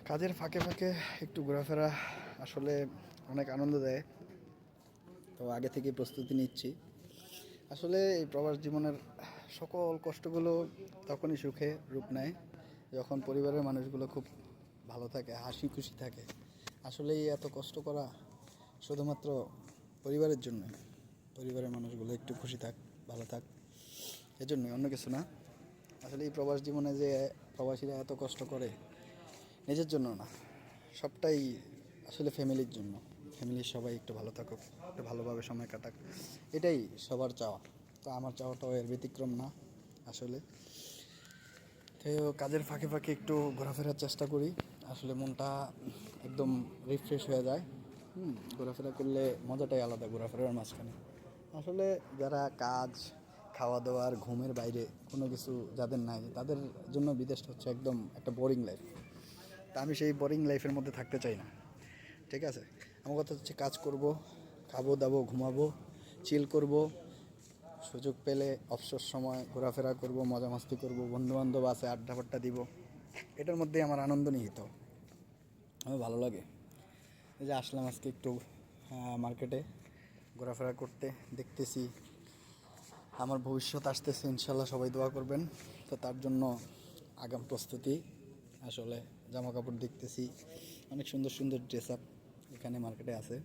কাজের ফাঁকে ফাঁকে একটু ঘোরাফেরা আসলে অনেক আনন্দ দেয়। তো আগে থেকে প্রস্তুতি নিচ্ছি। আসলে এই প্রবাস জীবনের সকল কষ্টগুলো তখনই সুখে রূপ নেয় যখন পরিবারের মানুষগুলো খুব ভালো থাকে, হাসি খুশি থাকে। আসলেই এত কষ্ট করা শুধুমাত্র পরিবারের জন্য, পরিবারের মানুষগুলো একটু খুশি থাক, ভালো থাক, এজন্যই, অন্য কিছু না। আসলে এই প্রবাস জীবনে যে প্রবাসীরা এত কষ্ট করে নিজের জন্য না, সবটাই আসলে ফ্যামিলির জন্য। ফ্যামিলির সবাই একটু ভালো থাকুক, একটু ভালোভাবে সময় কাটাক, এটাই সবার চাওয়া। তো আমার চাওয়াটাও এর ব্যতিক্রম না আসলে। তো কাজের ফাঁকে ফাঁকে একটু ঘোরাফেরার চেষ্টা করি, আসলে মনটা একদম রিফ্রেশ হয়ে যায়। ঘোরাফেরা করলে মজাটাই আলাদা ঘোরাফেরার মাঝখানে। আসলে যারা কাজ, খাওয়া দাওয়ার, ঘুমের বাইরে কোনো কিছু যাদের নাই, তাদের জন্য বিদেশটা হচ্ছে একদম একটা বোরিং লাইফ। তা আমি সেই বোরিং লাইফের মধ্যে থাকতে চাই না। ঠিক আছে, আমার কথা হচ্ছে কাজ করব, খাবো দাবো, ঘুমাবো, চিল করব, সুযোগ পেলে অবসর সময় ঘোরাফেরা করব, মজা মাস্তি করব, বন্ধুবান্ধব আছে, আড্ডা ফাড্ডা দিব। এটার মধ্যেই আমার আনন্দ নিহিত। আমার ভালো লাগে। এই যে আসলাম আজকে একটু মার্কেটে ঘোরাফেরা করতে, দেখতেছি আমার ভবিষ্যৎ আসতেছে, ইনশাল্লাহ সবাই দোয়া করবেন। তো তার জন্য আগাম প্রস্তুতি। আসলে জামা কাপড় দেখতেছি, অনেক সুন্দর সুন্দর ড্রেস আপ এখানে মার্কেটে আছে।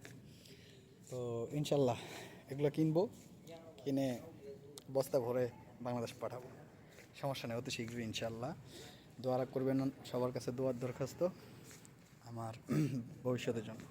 তো ইনশাল্লাহ এগুলো কিনবো, কিনে বস্তা ভরে বাংলাদেশ পাঠাবো। সমস্যা নেই, অতি শীঘ্রই ইনশাল্লাহ। দোয়া করবেন, সবার কাছে দোয়ার দরখাস্ত আমার ভবিষ্যতের জন্য।